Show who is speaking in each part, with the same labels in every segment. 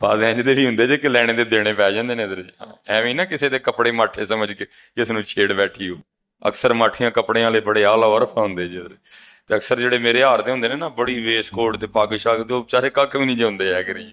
Speaker 1: ਬਾਦ ਇੰਜ ਦੇ ਵੀ ਹੁੰਦੇ ਜੇ ਕਿ ਲੈਣੇ ਦੇ ਦੇਣੇ ਪੈ ਜਾਂਦੇ ਨੇ ਇਧਰ। ਐਵੇਂ ਨਾ ਕਿਸੇ ਦੇ ਕੱਪੜੇ ਮਾਠੇ ਸਮਝ ਕੇ ਕਿਸ ਨੂੰ ਛੇੜ ਬੈਠੀ ਹੋ। ਅਕਸਰ ਮਾਠੀਆਂ ਕੱਪੜਿਆਂ ਵਾਲੇ ਬੜੇ ਆਲਾ ਵਰਫ ਹੁੰਦੇ ਜੇ, ਤੇ ਅਕਸਰ ਜਿਹੜੇ ਮੇਰੇ ਹਾਰ ਦੇ ਹੁੰਦੇ ਨੇ ਨਾ, ਬੜੀ ਵੇਸ ਕੋਟ ਤੇ ਪੱਗ ਸ਼ੱਗ ਦੇ, ਉਹ ਵਿਚਾਰੇ ਕੱਖ ਵੀ ਨਹੀਂ ਜਾਂਦੇ ਹੈ ਕਰੀ,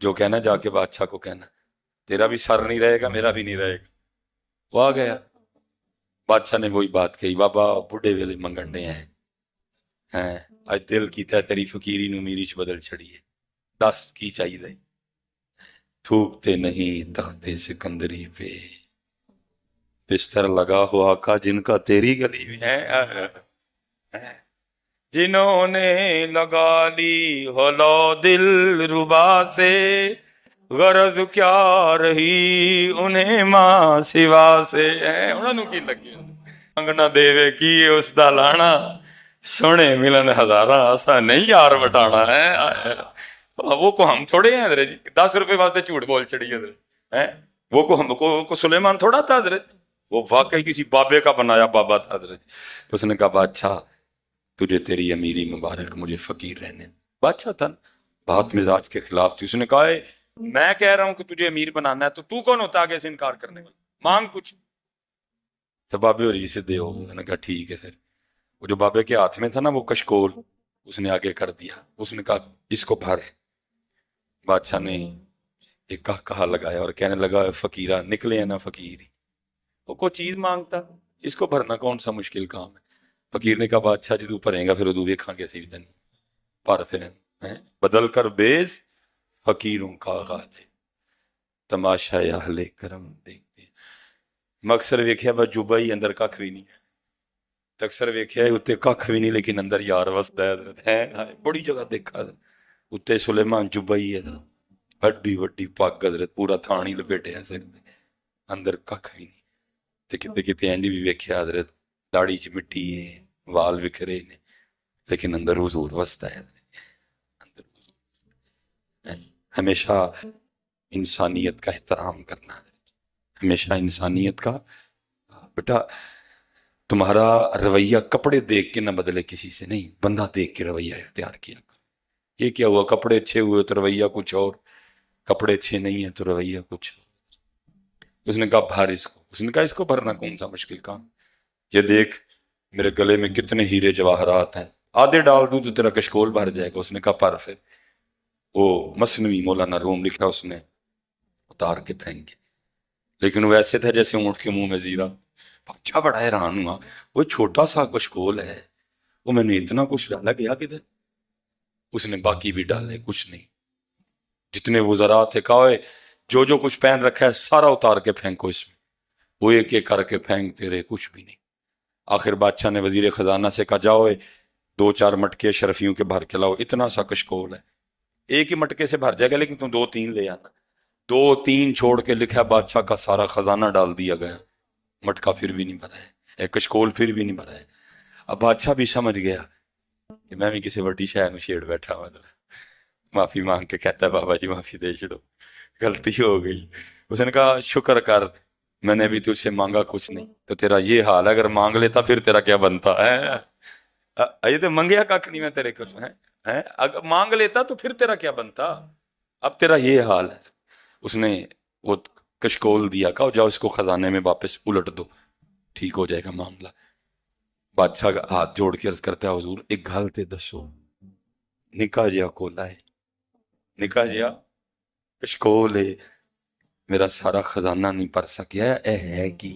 Speaker 1: جو کہنا جا کے بادشاہ کو کہنا تیرا بھی سر نہیں رہے گا میرا بھی نہیں رہے گا. وہ آ گیا بادشاہ نے وہی بات کہی بابا بڑھے ویلے منگنے ہیں اج دل کیتا ہے تیری فقیری نو میری چ بدل چھڑی ہے دس کی چاہیے تھوکتے نہیں تخت سکندری پہ بستر لگا ہوا کا جن کا تیری گلی میں ہے جنہوں نے لگا لی ہولو دل ربا سے غرض کیا رہی انہیں ماں سوا سے انہوں نے کی لگی منگنا دیوے کی اس دا لانا سونے ملن ہزاراں ایسا نہیں یار بٹانا ہے وہ کو ہم تھوڑے ہیں حضرت جی 10 روپے واسطے جھوٹ بول چڑی حضرت وہ کو ہم کو سلیمان تھوڑا تھا حضرت وہ واقعی کسی بابے کا بنایا بابا تھا حضرت. اس نے کہا بادشاہ تجھے تیری امیری مبارک مجھے فقیر رہنے. بادشاہ تھا بات مزاج کے خلاف تھی. اس نے کہا میں کہہ رہا ہوں کہ تجھے امیر بنانا ہے تو کون ہوتا آگے سے انکار کرنے والا مانگ کچھ. تو بابے اور سے دے ہو. میں نے کہا ٹھیک ہے. پھر وہ جو بابے کے ہاتھ میں تھا نا وہ کشکول اس نے آگے کر دیا. اس نے کہا اس کو بھر. بادشاہ نے ایک کہا لگایا اور کہنے لگا فقیرہ نکلے ہیں نا فقیر وہ کوئی چیز مانگتا اس کو بھرنا کون سا مشکل کام ہے. فقیر نے کہا بادشاہ جی تو بھریں گا پھر ادو ویکھاں گے سی نہیں پر پھر بدل کر بیز فقیروں کا غالے تماشا اہل کرم دیکھتے مکسر ویکھیا با جوبا ہی اندر ککھ بھی نہیں تکسر ویکھیا اتنے ککھ بھی نہیں لیکن اندر یار وسدا ہے. بڑی جگہ دیکھا اتنے سلیمان جوبا ہی ہے بڑی وڈی پگ حضرت پورا تھان ہی لپیٹے ہیں اندر ککھ بھی نہیں. کتے کتے اینج بھی ویکھیا حضرت داڑھی چ مٹی ہے وال وکھرے نے لیکن اندر حضور وسدا ہے. اندر حضور ہمیشہ انسانیت کا احترام کرنا ہے. ہمیشہ انسانیت کا بیٹا تمہارا رویہ کپڑے دیکھ کے نہ بدلے کسی سے نہیں بندہ دیکھ کے رویہ اختیار کیا. یہ کیا ہوا کپڑے اچھے ہوئے تو رویہ کچھ اور کپڑے اچھے نہیں ہیں تو رویہ کچھ. اس نے کہا بھر اس کو. اس نے کہا اس کو بھرنا کون سا مشکل کام. یہ دیکھ میرے گلے میں کتنے ہیرے جواہرات ہیں آدھے ڈال دوں تو تیرا کشکول بھر جائے گا. اس نے کہا پر پھر وہ مثنوی مولانا روم لکھا اس نے اتار کے پھینکے لیکن وہ ایسے تھا جیسے اونٹ کے منہ میں زیرہ. اچھا بڑا حیران ہوا وہ چھوٹا سا کشکول ہے وہ میں نے اتنا کچھ ڈالا گیا کدھر. اس نے باقی بھی ڈالے کچھ نہیں. جتنے وزراء تھے کہا جو جو کچھ پہن رکھا ہے سارا اتار کے پھینکو اس میں. وہ ایک ایک کر کے پھینکتے رہے کچھ بھی نہیں. آخر بادشاہ نے وزیر خزانہ سے کہا جاؤ 2-4 مٹکے اشرفیوں کے بھر کے لاؤ اتنا سا کشکول ہے ایک ہی مٹکے سے بھر جائے گا لیکن تم 2-3 لے آنا. 2-3 چھوڑ کے لکھا بادشاہ کا سارا خزانہ ڈال دیا گیا. مٹکا پھر بھی نہیں بھرا ہے کشکول پھر بھی نہیں بھرا ہے. اب بادشاہ بھی سمجھ گیا کہ میں بھی کسی بڑی شہر میں چھیڑ بیٹھا ہوں. معافی مانگ کے کہتا ہے بابا جی معافی دے چھڑو غلطی ہو گئی. اس نے کہا شکر کر میں نے بھی تجھ سے مانگا کچھ نہیں تو تیرا یہ حال ہے اگر مانگ لیتا پھر تیرا کیا بنتا ہے. یہ تو منگیا کھ نہیں میں تیرے کو اگر مانگ لیتا تو پھر تیرا کیا بنتا. اب تیرا یہ حال ہے. اس نے وہ کشکول دیا کہا جاؤ اس کو خزانے میں واپس الٹ دو ٹھیک ہو جائے گا معاملہ. بادشاہ کا ہاتھ جوڑ کے عرض کرتا ہے حضور ایک گل تے دسو. نکا جیا کولا ہے نکا جیا کشکول ہے میرا سارا خزانہ نہیں پڑھ سکیا اے ہے کی.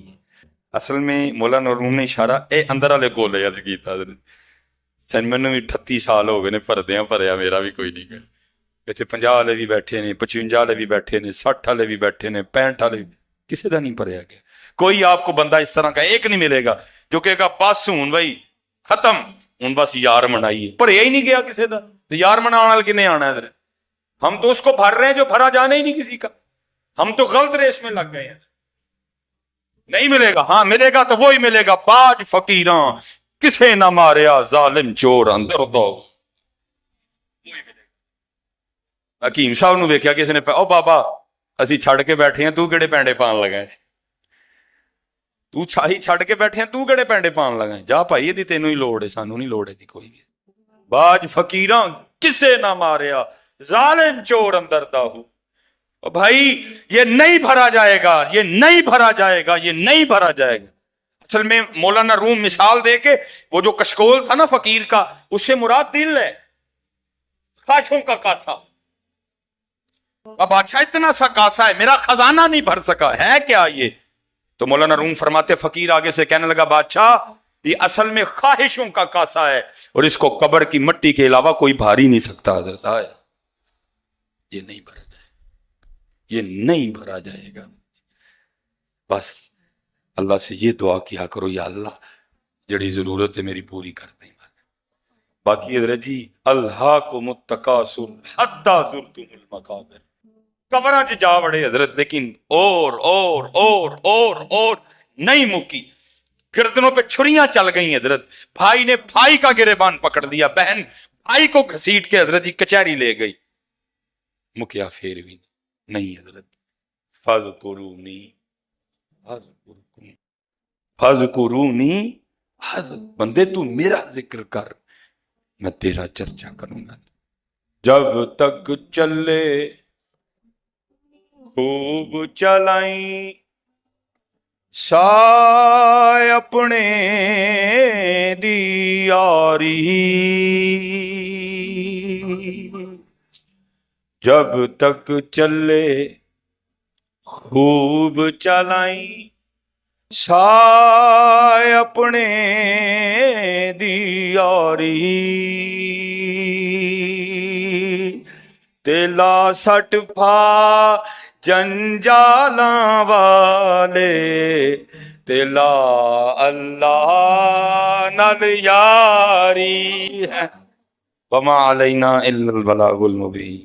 Speaker 1: اصل میں مولانا روم نے اشارہ اے اندر والے کولے عرض کیتا سن مینوں بھی 38 سال ہو گئے نے پردیاں پریا میرا بھی کوئی نہیں گیا. ایتھے 50 والے بھی بیٹھے نے 55 والے بھی بیٹھے نے 60 والے بھی بیٹھے نے 65 والے بھی کسی کا نہیں پڑھیا گیا. کوئی آپ کو بندہ اس طرح کا ایک نہیں ملے گا جو کہے گا بس ہوں بھائی ختم ہوں بس یار منائیے. پڑھیا ہی نہیں گیا کسی کا تو یار منانے والے کنے آنا ہے. ہم تو اس کو بھر رہے ہیں جو بھرا جانا ہی نہیں کسی کا. ہم تو غلط ریس میں لگ گئے ہیں. نہیں ملے گا. ہاں ملے گا تو وہی ملے گا باج فقیراں کسے نہ ماریا ظالم چور اندر دو. حکیم صاحب نو ویکھیا کسی نے او بابا اسی چھڑ کے بیٹھے ہیں تو کہڑے پینڈے پان لگائے تو چھاہی چھڑ کے بیٹھے ہیں تو کہڑے پینڈے پان لگائے. جا بھائی یہ تینوں ہی لوڑ ہے سانو نہیں لوڑ ہے دی کوئی بھی. باج فقیراں کسے نہ ماریا ظالم چور اندر داہو. بھائی یہ نہیں بھرا جائے گا یہ نہیں بھرا جائے گا یہ نہیں بھرا جائے گا. اصل میں مولانا روم مثال دے کے وہ جو کشکول تھا نا فقیر کا اس سے مراد دل ہے خواہشوں کا کاسا. اب بادشاہ اتنا سا کاسا ہے میرا خزانہ نہیں بھر سکا ہے کیا یہ؟ تو مولانا روم فرماتے فقیر آگے سے کہنے لگا بادشاہ یہ اصل میں خواہشوں کا کاسا ہے اور اس کو قبر کی مٹی کے علاوہ کوئی بھار ہی نہیں سکتا حضرت آیا یہ نہیں بھرا جائے یہ نہیں بھرا جائے گا بس اللہ سے یہ دعا کیا کرو یا اللہ جڑی ضرورت ہے میری پوری کر دیں باقی حضرت جی الہاکم التکاثر حتی زرتم المقابر قبراں چ جا وڑے حضرت لیکن اور نہیں مکی گردنوں پہ چھریاں چل گئی حضرت بھائی نے بھائی کا گریبان پکڑ دیا بہن بھائی کو گھسیٹ کے حضرت جی کچہری لے گئی مکیا پھر بھی نہیں حضرت فذکرونی فذکرونی بندے تو میرا ذکر کر میں تیرا چرچا کروں گا جب تک چلے خوب چلائیں سائے اپنے دیاری جب تک چلے خوب چلائیں سائے اپنے دیاری تیلا سٹ پھا جنجالاں والے تیلا اللہ نال یاری ہے وما علینا الا البلاغ المبین